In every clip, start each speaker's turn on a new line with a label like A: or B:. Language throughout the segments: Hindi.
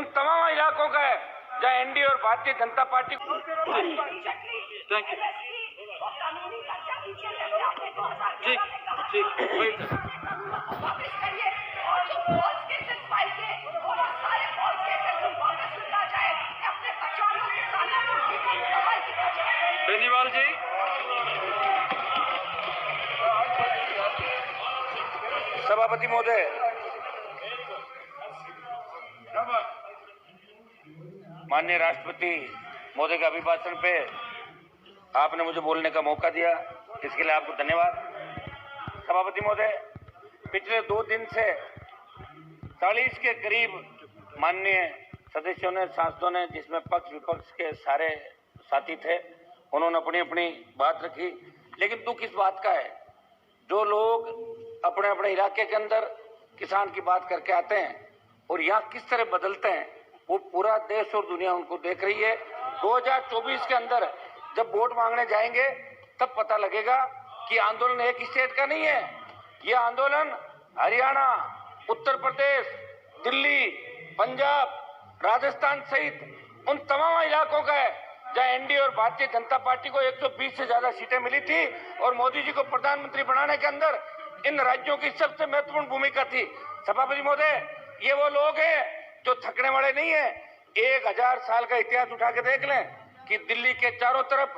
A: उन तमाम इलाकों का है जहां एनडीए और भारतीय जनता पार्टी।
B: बेनीवाल जी,
A: सभापति महोदय, माननीय राष्ट्रपति महोदय के अभिभाषण पे आपने मुझे बोलने का मौका दिया, इसके लिए आपको धन्यवाद। सभापति महोदय, पिछले 2 दिन से 40 के करीब माननीय सदस्यों ने, सांसदों ने, जिसमें पक्ष विपक्ष के सारे साथी थे, उन्होंने अपनी अपनी बात रखी। लेकिन दुख इस बात का है, जो लोग अपने अपने इलाके के अंदर किसान की बात करके आते हैं और यहाँ किस तरह बदलते हैं, वो पूरा देश और दुनिया उनको देख रही है। 2024 के अंदर जब वोट मांगने जाएंगे तब पता लगेगा कि आंदोलन एक स्टेट का नहीं है। ये आंदोलन हरियाणा, उत्तर प्रदेश, दिल्ली, पंजाब, राजस्थान सहित उन तमाम इलाकों का है जहां एनडीए और भारतीय जनता पार्टी को 120 से ज्यादा सीटें मिली थी और मोदी जी को प्रधानमंत्री बनाने के अंदर इन राज्यों की सबसे महत्वपूर्ण भूमिका थी। सभापति महोदय, ये वो लोग हैं जो थकने वाले नहीं है। 1000 साल का इतिहास उठा के देख लें कि दिल्ली के चारों तरफ,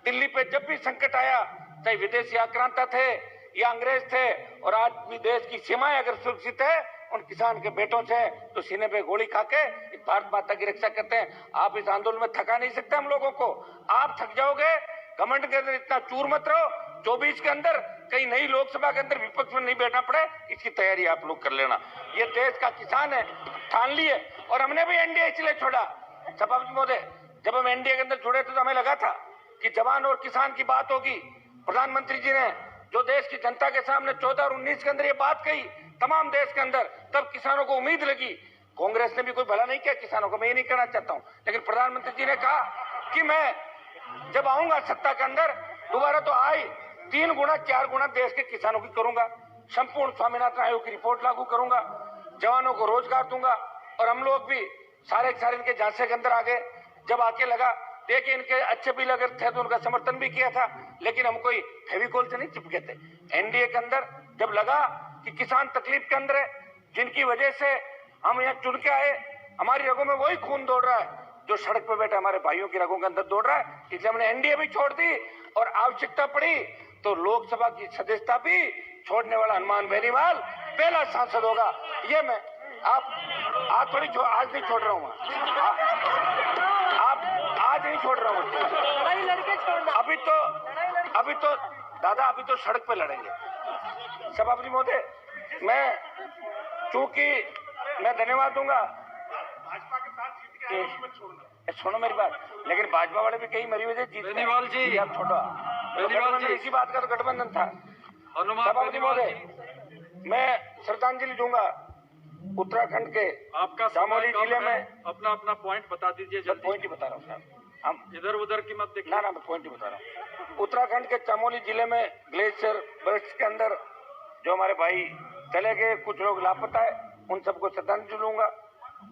A: दिल्ली पे जब भी संकट आया, चाहे विदेशी आक्रांता थे या अंग्रेज थे, और आज भी देश की सीमाएं अगर सुरक्षित है उन किसान के बेटों से, तो सीने पे गोली खा के भारत माता की रक्षा करते हैं। आप इस आंदोलन में थका नहीं सकते हम लोगों को। आप थक जाओगे, घमंड के अंदर इतना चूर मत रहो। 24 के अंदर कहीं नई लोकसभा के अंदर विपक्ष में नहीं बैठना पड़े, इसकी तैयारी आप लोग कर लेना। ये देश का किसान है, ठान लिए। और हमने भी एनडीए इसलिए छोड़ा, सभापति महोदय, जब हम एनडीए के अंदर जुड़े थे तो हमें लगा था कि जवान और किसान की बात होगी। प्रधानमंत्री जी ने जो देश की जनता के सामने 14 और 19 के अंदर ये बात कही, तमाम देश के अंदर, तब किसानों को उम्मीद लगी। कांग्रेस ने भी कोई भला नहीं किया किसानों को, मैं ये नहीं कहना चाहता हूं, लेकिन प्रधानमंत्री जी ने कहा कि मैं जब आऊंगा सत्ता के अंदर दोबारा तो आई 3 गुना 4 गुना देश के किसानों की करूंगा, संपूर्ण स्वामीनाथन आयोग की रिपोर्ट लागू करूंगा, जवानों को रोजगार दूंगा। और हम लोग भी सारे इनके झांसे के अंदर आ गए। जब आके लगा, देखिए इनके अच्छे बिल अगर थे तो उनका समर्थन भी किया था, लेकिन हम कोई फेविकोल से नहीं चिपके थे। एनडीए के अंदर जब लगा कि किसान तकलीफ के अंदर है, जिनकी वजह से हम यहाँ चुन के आए, हमारी रगों में वही खून दौड़ रहा है जो सड़क पर बैठे हमारे भाइयों की रगों के अंदर दौड़ रहा है, इसलिए हमने एनडीए भी छोड़ दी। और आवश्यकता पड़ी तो लोकसभा की सदस्यता भी छोड़ने वाला हनुमान बेनीवाल पहला सांसद होगा। ये मैं आप थोड़ी आज नहीं छोड़ रहा हूँ, आप आज नहीं छोड़ रहा हूँ। अभी तो दादा, अभी तो सड़क पे लड़ेंगे। सभापति महोदय, चूंकि मैं धन्यवाद दूंगा, छोड़ो मेरी बात, लेकिन भाजपा वाले भी कई मरी वजह जीत।
B: बेनीवाल जी,
A: आप छोड़ो,
B: बेनीवाल जी,
A: इसी बात का तो गठबंधन था। सभापति महोदय, मैं श्रद्धांजलि दूंगा उत्तराखंड के
B: आपका
A: चमोली जिले में।
B: अपना पॉइंट बता दीजिए। जल्दी
A: पॉइंट ही बता रहा हूँ साहब, हम
B: इधर उधर की मत देखिए।
A: ना मैं पॉइंट ही बता रहा हूँ। उत्तराखंड के चमोली जिले में ग्लेशियर बर्स्ट के अंदर जो हमारे भाई चले गए, कुछ लोग लापता है, उन सबको श्रद्धांजलि दूंगा।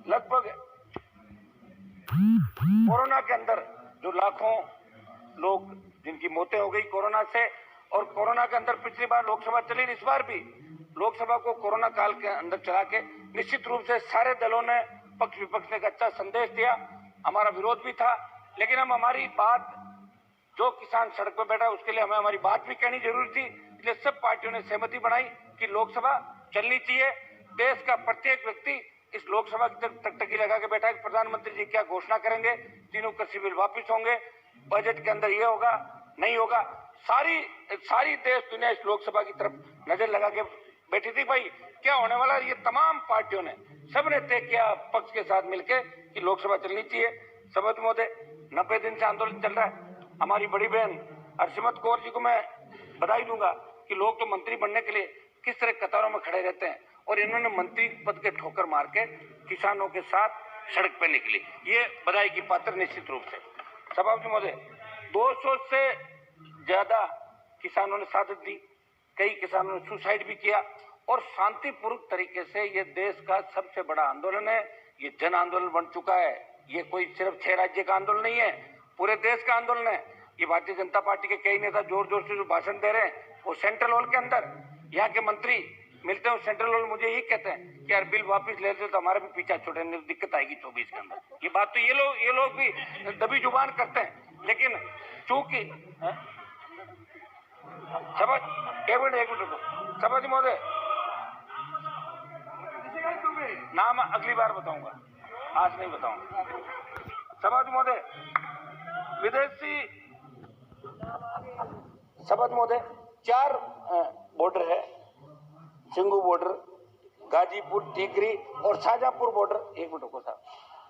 A: लगभग कोरोना के अंदर जो लाखों लोग जिनकी मौतें हो गई कोरोना से, और कोरोना के अंदर पिछली बार लोकसभा चली, इस बार भी लोकसभा को कोरोना काल के अंदर चला के निश्चित रूप से सारे दलों ने, पक्ष विपक्ष ने एक अच्छा संदेश दिया। हमारा विरोध भी था, लेकिन हम हमारी बात, जो किसान सड़क पर बैठा उसके लिए हमें हमारी बात भी कहनी जरूरी थी, इसलिए सब पार्टियों ने सहमति बनाई कि लोकसभा चलनी चाहिए। देश का प्रत्येक व्यक्ति इस लोकसभा की टकटकी लगा के बैठा है कि प्रधानमंत्री जी क्या घोषणा करेंगे, 3 कृषि बिल वापिस होंगे, बजट के अंदर ये होगा नहीं होगा। सारी देश दुनिया इस लोकसभा की तरफ नजर लगा के बैठी थी, भाई क्या होने वाला है। ये तमाम पार्टियों ने, सबने तय किया पक्ष के साथ मिलकर कि लोकसभा चलनी चाहिए। सभापति महोदय, 90 दिन से आंदोलन चल रहा है। हमारी बड़ी बहन हरसिमरत कौर जी को मैं बधाई दूंगा कि लोग तो मंत्री बनने के लिए किस तरह कतारों में खड़े रहते हैं, और इन्होंने मंत्री पद के ठोकर मार के किसानों के साथ सड़क पर निकली, ये बधाई की पात्र निश्चित रूप से। सभापति महोदय, 200 से ज्यादा किसानों ने शहादत दी, कई किसानों ने सुसाइड भी किया, और शांतिपूर्वक तरीके से ये देश का सबसे बड़ा आंदोलन है। ये जन आंदोलन बन चुका है। ये कोई सिर्फ 6 राज्य का आंदोलन नहीं है, पूरे देश का आंदोलन है। ये भारतीय जनता पार्टी के कई नेता जोर जोर से जो भाषण दे रहे हैं वो सेंट्रल हॉल के अंदर, यहाँ के मंत्री मिलते हैं सेंट्रल हॉल, मुझे यही कहते हैं कि यार बिल वापस ले लेते तो हमारा भी पीछा छोड़ने में दिक्कत आएगी 24 के अंदर। ये बात तो ये लोग भी दबी जुबान करते हैं, लेकिन चूंकि एक मिनट रुको सभापति महोदय, नाम अगली बार बताऊंगा, आज नहीं बताऊंगा। सभापति महोदय, विदेशी सभापति महोदय 4 बॉर्डर है, सिंगू बॉर्डर, गाजीपुर, टीकरी और शाहजहांपुर बॉर्डर। एक मिनट रुको साहब,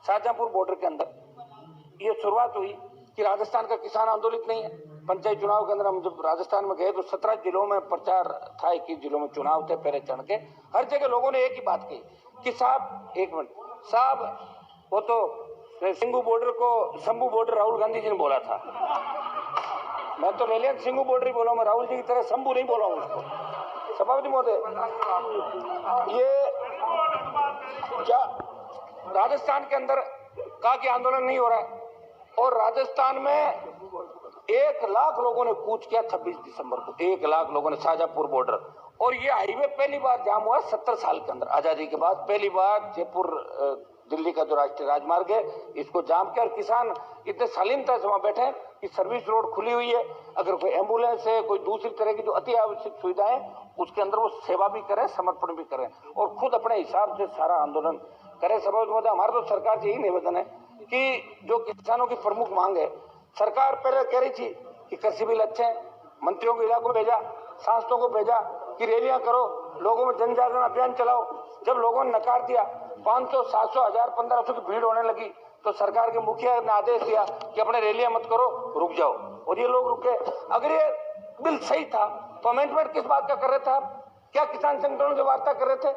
A: शाहजहांपुर बॉर्डर के अंदर ये शुरुआत हुई कि राजस्थान का किसान आंदोलित नहीं है। पंचायत चुनाव के अंदर हम जब राजस्थान में गए तो 17 जिलों में प्रचार था, 21 जिलों में चुनाव थे पहले चढ़ के। हर जगह लोगों ने एक ही बात कही कि साहब एक मिनट साहब, वो तो सिंगू बॉर्डर को शंभू बॉर्डर राहुल गांधी जी ने बोला था, मैं तो ले लिया सिंगू बॉर्डर ही बोला, मैं राहुल जी की तरह शंभू नहीं बोला हूँ उसको। सभापति महोदय, ये क्या राजस्थान के अंदर कहा कि आंदोलन नहीं हो रहा है, और राजस्थान में 1 लाख लोगों ने कूच किया 26 दिसंबर को, 1 लाख लोगों ने शाहजहांपुर बॉर्डर। और ये हाईवे पहली बार जाम हुआ 70 साल के अंदर, आजादी के बाद पहली बार जयपुर दिल्ली का जो राष्ट्रीय राजमार्ग है इसको जाम किया। और किसान इतने शालीनता से वहां बैठे हैं कि सर्विस रोड खुली हुई है, अगर कोई एम्बुलेंस है, कोई दूसरी तरह की जो अति आवश्यक सुविधाएं उसके अंदर वो सेवा भी करें, समर्पण भी करें और खुद अपने हिसाब से सारा आंदोलन करें। सभापति महोदय, हमारा तो सरकार से यही निवेदन है कि जो किसानों की प्रमुख मांग है, सरकार पहले कह रही थी कि कृषि बिल अच्छे हैं, मंत्रियों को इलाकों भेजा, सांसदों को भेजा कि रैलियां करो, लोगों में जन जागरण अभियान चलाओ। जब लोगों ने नकार दिया, 500, 700, 1000, 1500 की भीड़ होने लगी तो सरकार के मुखिया ने आदेश दिया कि अपने रैलियां मत करो, रुक जाओ, और ये लोग रुके। अगर ये बिल सही था तो अमेंडमेंट किस बात का कर रहे थे आप? क्या किसान संगठनों से वार्ता कर रहे थे?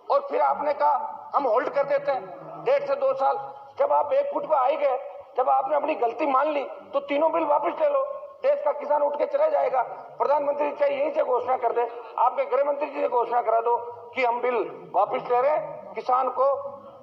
A: और फिर आपने कहा हम होल्ड कर देते हैं 1.5 से 2 साल। जब आप 1 फुट पे आ ही गए, जब आपने अपनी गलती मान ली तो तीनों बिल वापस ले लो, देश का किसान उठ के चला जाएगा। प्रधानमंत्री चाहे यहीं से घोषणा कर दे, आपके गृह मंत्री जी से घोषणा करा दो कि हम बिल वापस ले रहे हैं। किसान को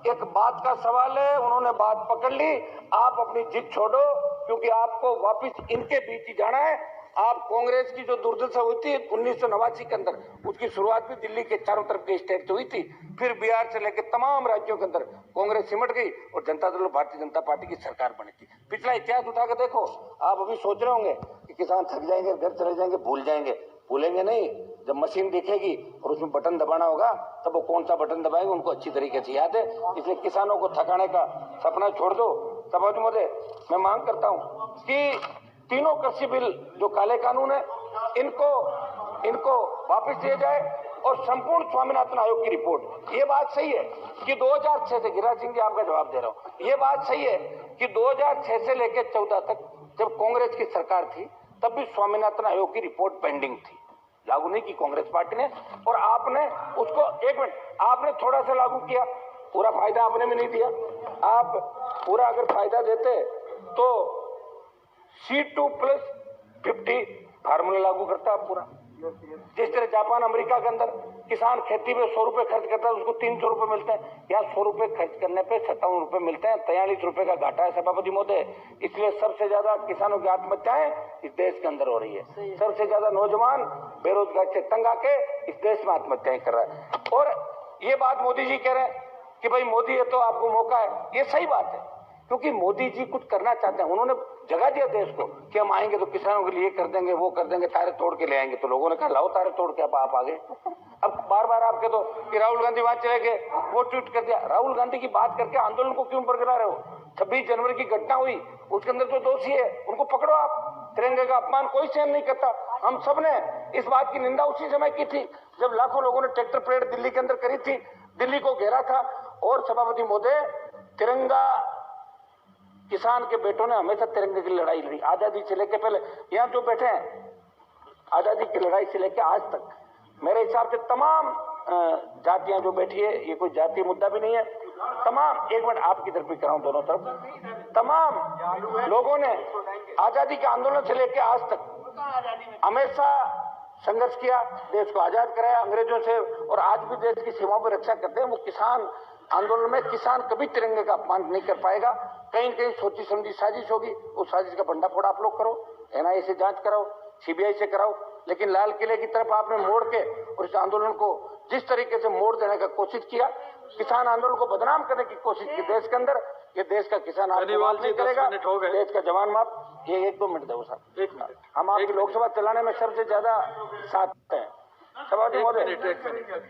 A: एक बात का सवाल है, उन्होंने बात पकड़ ली, आप अपनी जिद छोड़ो, क्योंकि आपको वापस इनके बीच ही जाना है। आप कांग्रेस की जो दुर्दशा हुई थी 1989 के अंदर, उसकी शुरुआत भी दिल्ली के चारों तरफ के स्टेट से हुई थी, फिर बिहार से लेकर तमाम राज्यों के अंदर कांग्रेस सिमट गई और जनता दल भारतीय जनता पार्टी की सरकार बनी थी। पिछला इतिहास उठा के देखो, आप अभी सोच रहे होंगे कि किसान थक जाएंगे, घर चले जाएंगे, भूल जाएंगे। भूलेंगे नहीं, जब मशीन दिखेगी और उसमें बटन दबाना होगा तब वो कौन सा बटन दबाएंगे उनको अच्छी तरीके से याद है। इसलिए किसानों को थकाने का सपना छोड़ दो। सभापति महोदय, मैं मांग करता हूं कि तीनों कृषि बिल जो काले कानून है इनको वापस दिया जाए और संपूर्ण स्वामीनाथन आयोग की रिपोर्ट। ये बात सही है कि 2006 से, गिरिराज सिंह जी आपका जवाब दे रहा हूं, ये बात सही है कि 2006 से लेकर 14 तक जब कांग्रेस की सरकार थी तब भी स्वामीनाथन आयोग की रिपोर्ट पेंडिंग थी, लागू नहीं की कांग्रेस पार्टी ने, और आपने उसको आपने थोड़ा सा लागू किया, पूरा फायदा आपने भी नहीं दिया। आप पूरा अगर फायदा देते तो C2+50 फार्मूला लागू करता है पूरा। जिस तरह जापान अमेरिका के अंदर किसान खेती में 100 रुपए खर्च करता है, उसको 300 रुपए मिलते हैं, यहाँ 100 रुपए खर्च करने पे 57 रुपए मिलते हैं, 43 रुपए का घाटा है सभापति महोदय। इसलिए सबसे ज्यादा किसानों की आत्महत्याएं इस देश के अंदर हो रही है, सबसे ज्यादा नौजवान बेरोजगार से तंग आके इस देश में आत्महत्याएं कर रहा है। और ये बात मोदी जी कह रहे हैं कि भाई मोदी है तो आपको मौका है, ये सही बात है, क्योंकि मोदी जी कुछ करना चाहते हैं। उन्होंने जगा दिया देश को कि हम आएंगे तो किसानों के लिए कर देंगे, वो कर देंगे, तारे तोड़ के ले आएंगे। तो लोगों ने कहा लाओ तारे तोड़ के, अब आप आ गए। अब बार बार आपके तो कि राहुल गांधी वहां चले गए, वो ट्वीट कर दिया। राहुल गांधी की बात करके आंदोलन को क्यों बरकरार रहे हो? 26 जनवरी की घटना हुई, उसके अंदर जो दोषी है उनको पकड़ो आप। तिरंगे का अपमान कोई सहन नहीं करता। हम सब ने इस बात की निंदा उसी समय की थी जब लाखों लोगों ने ट्रैक्टर परेड दिल्ली के अंदर करी थी, दिल्ली को घेरा था। और सभापति महोदय, तिरंगा किसान के बेटों ने हमेशा तिरंगे की लड़ाई लड़ी, आजादी से लेकर पहले यहाँ जो बैठे हैं, आजादी की लड़ाई से लेकर आज तक मेरे हिसाब से तमाम जातियां जो बैठी है, ये कोई जातीय मुद्दा भी नहीं है, तमाम, एक मिनट आपकी तरफ भी कराऊं, दोनों तरफ तमाम लोगों ने आजादी के आंदोलन से लेकर आज तक हमेशा संघर्ष किया, देश को आजाद कराया अंग्रेजों से, और आज भी देश की सीमाओं पर रक्षा करते हैं, वो किसान आंदोलन में किसान कभी तिरंगे का अपमान नहीं कर पाएगा। कहीं न कहीं सोची समझी साजिश होगी, उस साजिश का भंडाफोड़ आप लोग करो, एनआईए से जांच कराओ, सीबीआई से कराओ, लेकिन लाल किले की तरफ आपने मोड़ के और इस आंदोलन को जिस तरीके से मोड़ देने का कोशिश किया, किसान आंदोलन को बदनाम करने की कोशिश की देश के अंदर, ये देश का किसान आपको माफ नहीं करेगा, देश का जवान माफ। ये 1-2 मिनट दो साहब,
B: 1 मिनट।
A: हम आपकी लोकसभा चलाने में सबसे ज्यादा साथ हैं। सभापति महोदय,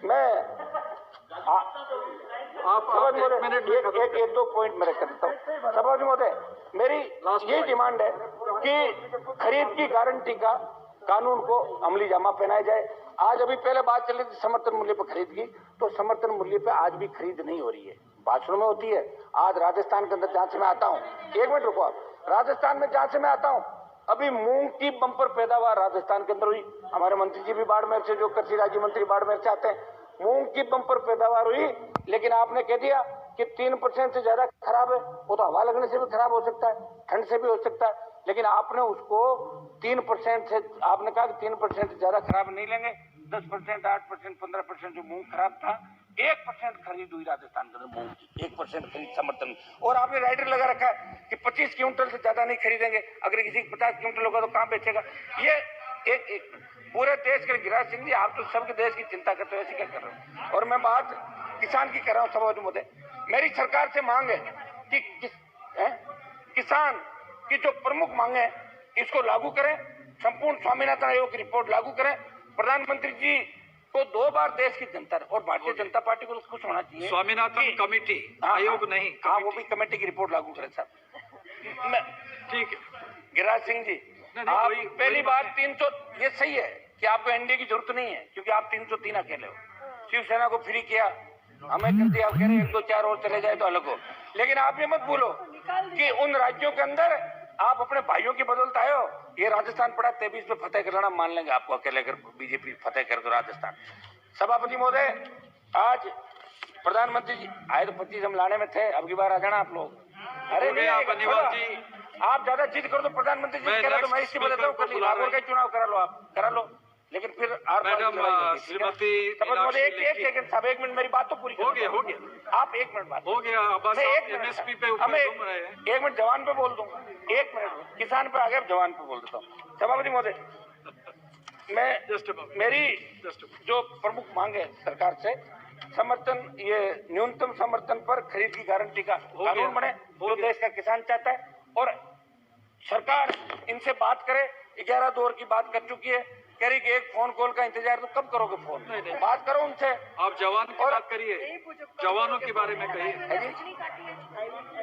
A: मैं
B: आप 1 मिनट में
A: एक दो पॉइंट मेरे करता हूँ। सभापति महोदय, मेरी यही डिमांड है कि खरीद की गारंटी का कानून को अमली जामा पहनाया जाए। आज अभी पहले बात चल रही थी समर्थन मूल्य पर खरीद की, तो समर्थन मूल्य पे आज भी खरीद नहीं हो रही है, भाषणों में होती है। आज राजस्थान के अंदर जहां से मैं आता हूँ, 1 मिनट रुको आप, राजस्थान में जहां से मैं आता हूँ, अभी मूंग की बंपर पैदावार राजस्थान के अंदर हुई। हमारे मंत्री जी भी बाड़मेर से, जो कृषि राज्य मंत्री बाड़मेर से आते हैं, मूंग की बंपर पैदावार हुई, लेकिन आपने कह दिया कि 3% से ज्यादा खराब है। वो तो हवा लगने से भी खराब हो सकता है, ठंड से भी हो सकता है, लेकिन आपने उसको 3% से, आपने कहा कि 3% से ज्यादा खराब नहीं लेंगे। 10%, 8%, 15% जो मूंग खराब था, 1% खरीद हुई राजस्थान के अंदर मूंग की, 1% खरीद समर्थन। और आपने राइडर लगा रखा है कि 25 क्विंटल से ज्यादा नहीं खरीदेंगे, अगर किसी 50 क्विंटल होगा तो कहां बेचेगा। ये एक पूरे देश के गिरिराज सिंह जी, आप तो सबके देश की चिंता करते हो, ऐसे क्या कर रहे हो। और मैं बात किसान की कर रहा हूँ। सभापति महोदय, मेरी सरकार से मांग है कि किसान की जो प्रमुख मांगे है, इसको लागू करें, संपूर्ण स्वामीनाथन आयोग की रिपोर्ट लागू करें। प्रधानमंत्री जी को 2 बार देश की जनता और भारतीय जनता पार्टी को तो खुश होना चाहिए।
B: स्वामीनाथन कमेटी, आयोग नहीं,
A: हाँ, वो भी कमेटी की रिपोर्ट लागू करें साहब।
B: ठीक है
A: गिरिराज सिंह जी, आप पहली बार 300, ये सही है कि आपको एनडीए की जरूरत नहीं है, क्योंकि आप 303 अकेले हो। शिवसेना को फ्री किया, हमें कर दिया, कह रहे 1, 2, 4 और चले जाए तो अलग हो। लेकिन आप ये मत भूलो कि उन राज्यों के अंदर आप अपने भाइयों की बदौलत आए हो। ये राजस्थान पड़ा 23 पे फतेह कराना, मान लेंगे आपको अकेले, अगर बीजेपी फतेह कर दो राजस्थान। सभापति महोदय, आज प्रधानमंत्री जी आए तो 25 हम लाने में थे, अब की बार आ जाना आप लोग। अरे नहीं आएगा, आप ज्यादा जिद करो तो प्रधानमंत्री जी कह रहे तो मैं इसकी बदलता हूँ, कल नागौर का चुनाव करा लो, आप करा लो, लेकिन फिर
B: श्रीमती
A: एक सेकंड साहब, 1 मिनट मेरी बात तो पूरी
B: हो गया
A: आप 1 मिनट बात
B: हो गया। बस एमएसपी पे
A: हमें 1 मिनट जवान पे बोल दूं, 1 मिनट किसान पे आ गया, जवान पे बोल देता हूँ। सभापति महोदय, मैं मेरी जो प्रमुख मांग है सरकार से, समर्थन, ये न्यूनतम समर्थन पर खरीद की गारंटी का कानून बने, जो देश का किसान चाहता है, और सरकार इनसे बात करे। 11 दौर की बात कर चुकी है, कह रही कि एक फोन कॉल का इंतजार, तो कब करोगे फोन?
B: नहीं।
A: बात करो उनसे।
B: आप जवान की बात करिए, जवानों के बारे में कहिए।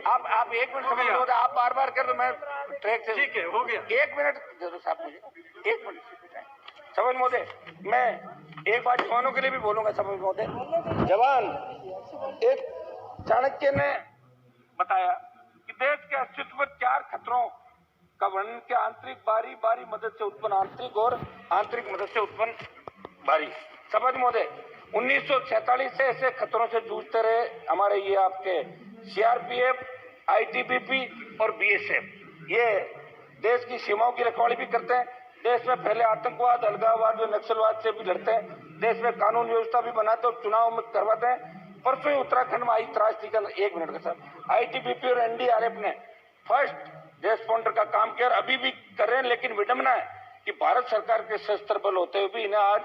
A: आप 1 मिनट समझ लो, आप बार कर दो, मैं ट्रैक से।
B: ठीक है, हो गया।
A: 1 मिनट दे दो साहब मुझे, 1 मिनट। समझ महोदय, मैं एक बात जवानों के लिए भी बोलूंगा। समझ महोदय, जवान, एक चाणक्य ने बताया कि देश के अस्तित्व पर 4 खतरों का वर्णन के आंतरिक बारी मदद से उत्पन्न आंतरिक और आंतरिक मदद से उत्पन्न बारी। सभापति महोदय, 1947 से ऐसे खतरों से जूझते रहे हमारे ये आपके सीआरपीएफ, आईटीबीपी और बीएसएफ। ये देश की सीमाओं की रखवाली भी करते हैं, देश में फैले आतंकवाद, अलगाववाद और नक्सलवाद से भी लड़ते हैं, देश में कानून व्यवस्था भी बनाते और चुनाव में करवाते हैं। परसों ही उत्तराखंड में आई त्रासदी का, 1 मिनट का साहब, आईटीबीपी और एनडीआरएफ ने फर्स्ट रेस्पॉन्डर का काम किया और अभी भी कर रहे हैं। लेकिन विडंबना है कि भारत सरकार के सशस्त्र बल होते हुए भी इन्हें आज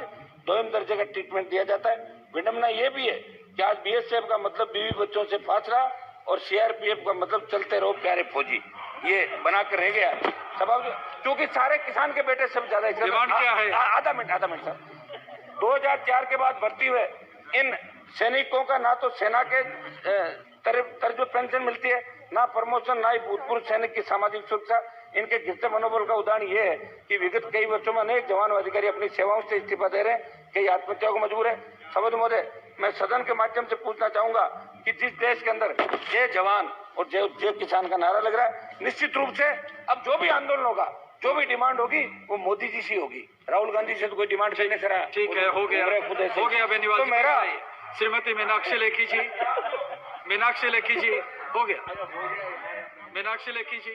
A: 2वीं दर्जे का ट्रीटमेंट दिया जाता है। विडंबना ये भी है कि आज बीएसएफ का मतलब बीवी बच्चों से फासला और सीआरपीएफ का मतलब चलते रहो प्यारे फौजी, ये बनाकर रह गया। सबब क्योंकि सारे किसान के बेटे सब ज्यादा
B: डिमांड क्या है?
A: आधा मिनट सर। 2004 के बाद भर्ती हुए इन सैनिकों का ना तो सेना के तर्ज पेंशन मिलती है, ना प्रमोशन, ना ही भूतपूर्व सैनिक की सामाजिक सुरक्षा। इनके गिरते मनोबल का उदाहरण ये है कि विगत कई वर्षों में अनेक जवान और अधिकारी अपनी सेवाओं से इस्तीफा दे रहे हैं, कई आत्महत्याओं को मजबूर है। सभापति महोदय, मैं सदन के माध्यम से पूछना चाहूंगा कि जिस देश के अंदर जय जवान और जय किसान का नारा लग रहा है, निश्चित रूप से अब जो भी आंदोलन होगा, जो भी डिमांड होगी, वो मोदी जी से होगी। राहुल गांधी से तो कोई डिमांड सही नहीं करा।
B: ठीक है, हो गया बेनीवाल।
A: तो मेरा
B: श्रीमती मीनाक्षी लेखी जी, हो गया। मीनाक्षी लेखी जी।